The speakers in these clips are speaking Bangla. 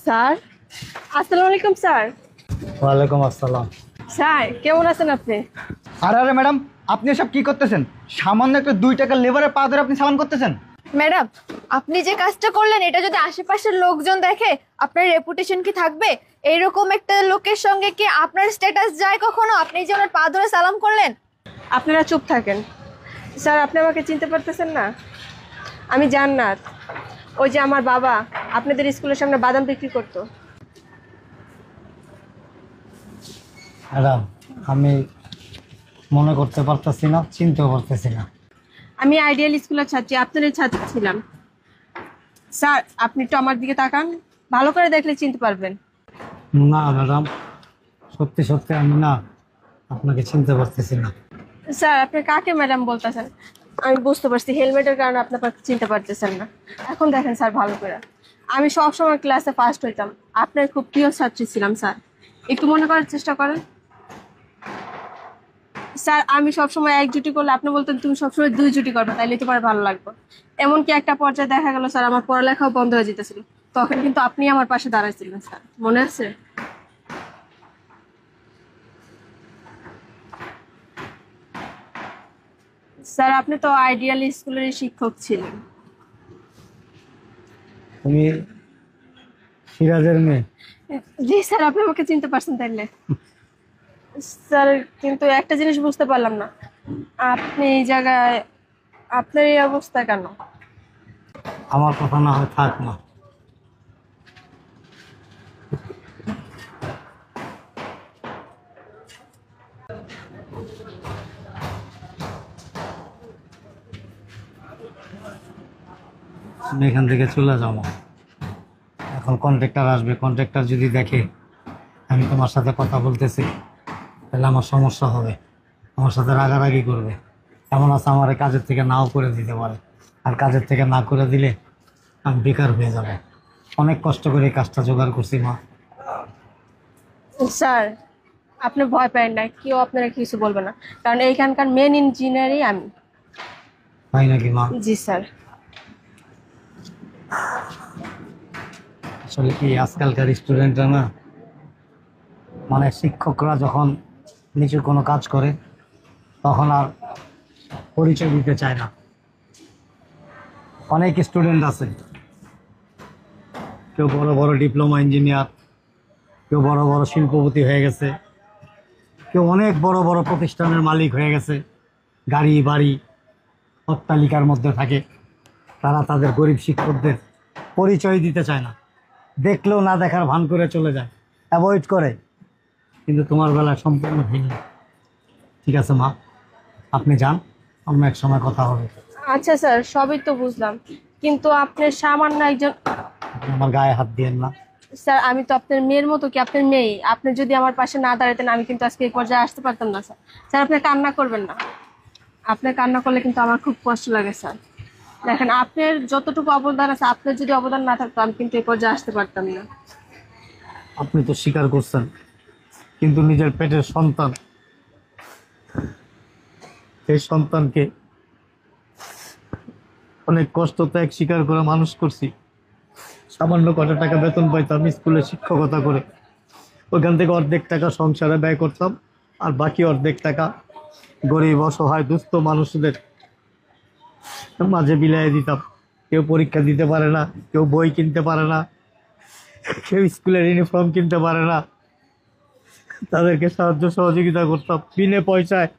স্যার, আসসালামু আলাইকুম স্যার। ওয়ালাইকুম আসসালাম। স্যার কেমন আছেন আপনি? আরে আরে ম্যাডাম, আপনি এসব কি করতেছেন? সামান্য একটা 2 টাকার লেবারের পা ধরে আপনি সালাম করতেছেন? ম্যাডাম, আপনি যে কাজটা করলেন এটা যদি আশেপাশের লোকজন দেখে আপনার রেপুটেশন কি থাকবে? এইরকম একটা লোকের সঙ্গে কি আপনার স্ট্যাটাস যায় কখনো? আপনি যে ওনার পা ধরে সালাম করলেন। আপনারা চুপ থাকেন। স্যার, আপনি আমাকে চিনতে পারতেছেন না? আমি জান্নাত। ওই যে আমার বাবা আপনাদের স্কুলের সামনে বাদাম বিক্রি করতো। ম্যাডাম, আমি মনে করতে পারতেছি না, চিনতেও পারতেছি না। আমি আইডিয়াল স্কুলের ছাত্রী, আপনারই ছাত্রী ছিলাম। স্যার, আপনি একটু আমার দিকে তাকান, ভালো করে দেখলে চিনতে পারবেন। না ম্যাডাম, সত্যি সত্যি আমি না আপনাকে চিনতে পারতেছি না। স্যার, আপনি কাকে ম্যাডাম বলতেছেন? আমি বুঝতে পারছি হেলমেটের কারণে আপনার চিনতে পারতেছেন না। এখন দেখেন স্যার ভালো করে, আমি সবসময় ক্লাসে ফার্স্ট হইতাম, আপনার খুব প্রিয় ছাত্রী ছিলাম স্যার। একটু মনে করার চেষ্টা করেন। স্যার, আমি সবসময় এক জুটি করলে আপনি বলতেন তুমি সবসময় 2 জুটি করবে, তাইলে তোমার ভালো লাগবে। এমনকি একটা পর্যায়ে দেখা গেল স্যার আমার পড়ালেখাও বন্ধ হয়ে যেতেছিল, তখন কিন্তু আপনি আমার পাশে দাঁড়াইছিলেন স্যার, মনে আছে? স্যার, আপনি তো আইডিয়াল স্কুলের শিক্ষক ছিলেন। তুমি সিরাজের মেয়ে? জি স্যার, আপনি আমাকে চিনতে পারছেন তাইলে? স্যার, কিন্তু একটা জিনিস বুঝতে পারলাম না, আপনি এই জায়গায়, আপনার এই অবস্থা কেন? আমার কথা না হয় থাক না। আমি এখান থেকে চলে যাবো। এখন কন্ট্রাক্টর আসবে, কন্ট্রাক্টর যদি দেখে আমি তোমার সাথে কথা বলতেছি তাহলে আমার সমস্যা হবে, আমার সাথে রাগারাগি করবে। এমন আছে আমার কাজের থেকে নাও করে দিতে পারে, আর কাজের থেকে না করে দিলে আমি বেকার হয়ে যাব। অনেক কষ্ট করে এই কাজটা জোগাড় করছি মা। স্যার, আপনি ভয় পাবেন না, কেউ আপনারা কিছু বলবে না, কারণ এইখানকার মেন ইঞ্জিনিয়ারই আমি। তাই নাকি মা? জি স্যার। আসলে কি আজকালকার স্টুডেন্টরা না, মানে শিক্ষকরা যখন নিচু কোনো কাজ করে তখন আর পরিচয় দিতে চায় না। অনেক স্টুডেন্ট আছে, কেউ বড় বড় ডিপ্লোমা ইঞ্জিনিয়ার, কেউ বড় বড় শিল্পপতি হয়ে গেছে, কেউ অনেক বড় বড় প্রতিষ্ঠানের মালিক হয়ে গেছে, গাড়ি বাড়ি অট্টালিকার মধ্যে থাকে। তারা তাদের গরিব শিক্ষকদের পরিচয় দিতে চায় না, দেখলেও না দেখার ভান করে চলে যায়, অ্যাভয়েড করে। কিন্তু তোমার বেলায় সম্পূর্ণ ভিন্ন। ঠিক আছে মা, আপনি যান, অন্য এক সময় কথা হবে। আচ্ছা স্যার, সবই তো বুঝলাম, কিন্তু আপনি সামান্য একজন। আপনি আমার গায়ে হাত দিয়েন না। স্যার, আমি তো আপনার মেয়ের মতো, কি আপনার মেয়ে? আপনি যদি আমার পাশে না দাঁড়াতেন আমি কিন্তু আজকে এই পর্যায়ে আসতে পারতাম না স্যার। স্যার, আপনি কান্না করবেন না, আপনি কান্না করলে কিন্তু আমার খুব কষ্ট লাগে স্যার। দেখেন, আপনার যতটুকু অবদান আছে, আপনার যদি অবদান না থাকতো আমি কিন্তু এই পর্যায়ে আসতে পারতাম না। আপনি তো স্বীকার করছেন, কিন্তু নিজের পেটের সন্তান, এই সন্তানকে অনেক কষ্ট ত্যাগ স্বীকার করে মানুষ করছি। সামান্য কত টাকা বেতন পাইতাম স্কুলে শিক্ষকতা করে, ওইখান থেকে অর্ধেক টাকা সংসারে ব্যয় করতাম, আর বাকি অর্ধেক টাকা গরিব অসহায় দুস্থ মানুষদের মাঝে বিলাইয়ে দিতাম। কেউ পরীক্ষা দিতে পারে না, কেউ বই কিনতে পারে না, কেউ স্কুলের ইউনিফর্ম কিনতে পারে না, তাদেরকে সাহায্য সহযোগিতা করতাম বিনা পয়সায়।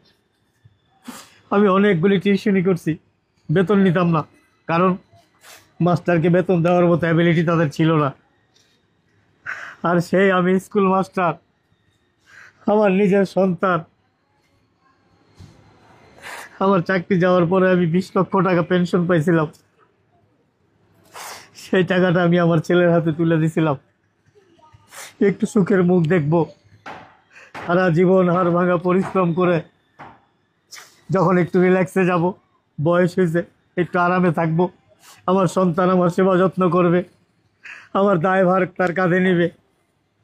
আমি অনেকগুলি টিউশনি করছি, বেতন নিতাম না, কারণ মাস্টারকে বেতন দেওয়ার মতো অ্যাবিলিটি তাদের ছিল না। আর সেই আমি স্কুল মাস্টার, আমার নিজের সন্তান। আমার চাকরি যাওয়ার পরে আমি 20 লক্ষ টাকা পেনশন পাইছিলাম, সেই টাকাটা আমি আমার ছেলের হাতে তুলে দিছিলাম, একটু সুখের মুখ দেখবো। সারা জীবন হাড় ভাঙা পরিশ্রম করে যখন একটু রিল্যাক্সে যাব, বয়স হয়েছে, একটু আরামে থাকবো, আমার সন্তান আমার সেবা যত্ন করবে, আমার দায়ভার তার কাঁধে নেবে।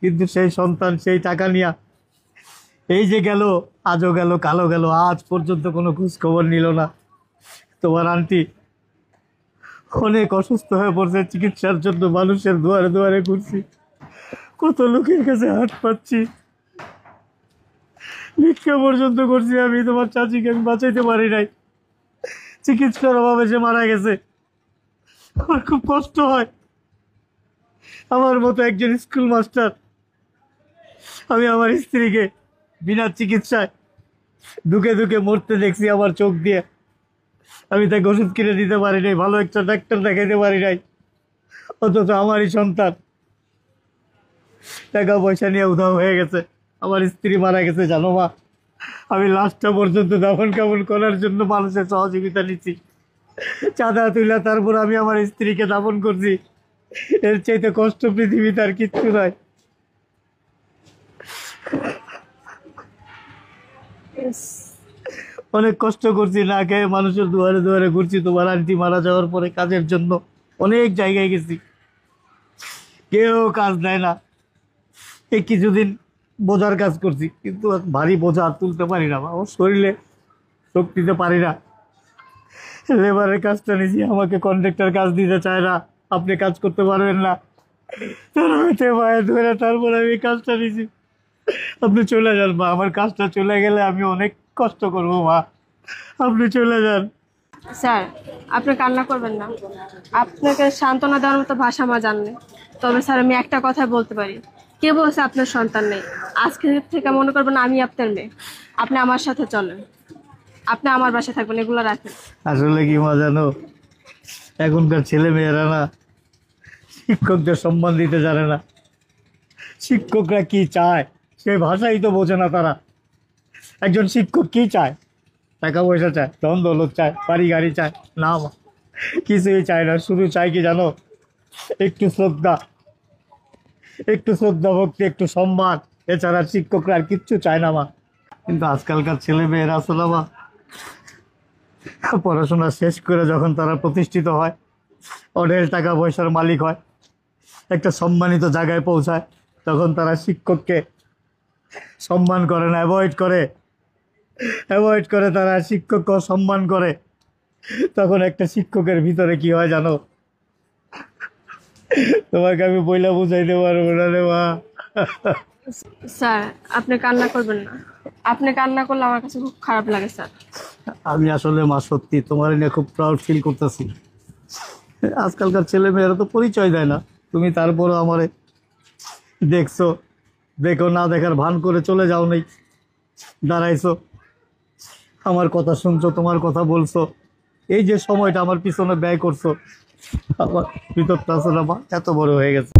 কিন্তু সেই সন্তান সেই টাকা নিয়ে এই যে গেল, আজও গেল কালো গেল, আজ পর্যন্ত কোনো খোঁজ খবর নিল না। তোমার আন্টি অনেক অসুস্থ হয়ে পড়ছে, চিকিৎসার জন্য মানুষের দুয়ারে দুয়ারে ঘুরছি, কত লোকের কাছে হাত পাচ্ছি, ভিক্ষা পর্যন্ত করছি আমি। তোমার চাচিকে আমি বাঁচাইতে পারি নাই, চিকিৎসার অভাবে সে মারা গেছে। আমার খুব কষ্ট হয়। আমার মতো একজন স্কুল মাস্টার, আমি আমার স্ত্রীকে বিনা চিকিৎসায় দুকে দুকে মরতে দেখছি আমার চোখ দিয়ে। আমি তাকে ওষুধ কিনে দিতে পারি নাই, ভালো একটা ডাক্তার দেখাইতে পারি নাই, অথচ আমারই সন্তান টাকা পয়সা নিয়ে উধাও হয়ে গেছে। আমার স্ত্রী মারা গেছে জানো মা। আমি লাশটা পর্যন্ত দাফন কাফন করার জন্য মানুষের সহযোগিতা নিচ্ছি, চাঁদা তুলে তারপর আমি আমার স্ত্রীকে দাফন করছি। এর চাইতে কষ্ট পৃথিবীতে আর কিচ্ছু নাই। অনেক কষ্ট করছি, না খেয়ে মানুষের দুয়ারে দুয়ারে ঘুরছি। তোমার আন্টি মারা যাওয়ার পরে কাজের জন্য অনেক জায়গায় গেছি, কেউ কাজ দেয় না। এই কিছুদিন বোঝার কাজ করছি, কিন্তু ভারী বোঝা আর তুলতে পারি না, আমার শরীরে শক্তি দিতে পারি না। লেবারের কাজটা নিয়েছি, আমাকে কন্ট্রাক্টর কাজ দিতে চায় না, আপনি কাজ করতে পারবেন না। পায়ে ধরে তারপর আমি কাজটা নিয়েছি। আপনি চলে যান মা, আমার কাজটা চলে গেলে আমি অনেক কষ্ট করবো মা, আপনি চলে যান। স্যার আপনি কান্না করবেন না, আপনাকে সান্ত্বনা দেওয়ার মতো ভাষা আমার জানলে। তবে স্যার আমি একটা কথা বলতে পারি, কে বলছে আপনার সন্তান নেই? আজকে থেকে মনে করবেন আমি আপনার মেয়ে, আপনি আমার সাথে চলেন, আপনি আমার বাসায় থাকবেন, এগুলো রাখেন। আসলে কি মা জানো, এখনকার ছেলে মেয়েরা না শিক্ষকদের সম্মান দিতে জানে না। শিক্ষকরা কি চায় সেই ভাষাই তো বোঝে না তারা। একজন শিক্ষক কি চায়? টাকা পয়সা চায়, ধন দৌলত চায়, বাড়ি গাড়ি চায়? না মা, কিছুই চায় না। শুধু চায় কি জানো? একটু শ্রদ্ধা, একটু শ্রদ্ধা ভক্তি, একটু সম্মান। এছাড়া শিক্ষকরা আর কিচ্ছু চায় না মা। কিন্তু আজকালকার ছেলে মেয়েরা আসলে মা পড়াশোনা শেষ করে যখন তারা প্রতিষ্ঠিত হয়, অনেক টাকা পয়সার মালিক হয়, একটা সম্মানিত জায়গায় পৌঁছায়, তখন তারা শিক্ষককে সম্মান করে না, অ্যাভয়েড করে তারা শিক্ষককে সম্মান করে। তখন একটা শিক্ষকের ভিতরে কি হয় জানো? তোমাকে আমি বইলা বুঝাইতে পারবো না রে মা। স্যার আপনি কান্না করবেন না, আপনি কান্না করলে আমার কাছে খুব খারাপ লাগে স্যার। আমি আসলে মা সত্যি তোমার নিয়ে খুব প্রাউড ফিল করতেছি। আজকালকার ছেলে মেয়েরা তো পরিচয় দেয় না, তুমি তারপরও আমারে দেখছো, দেখো না দেখার ভান করে চলে যাও নাই, দাঁড়াইছো, আমার কথা শুনছো, তোমার কথা বলছো। এই যে সময়টা আমার পিছনে ব্যয় করছো, আমার ভিতরটা আসলে মা এত বড় হয়ে গেছে।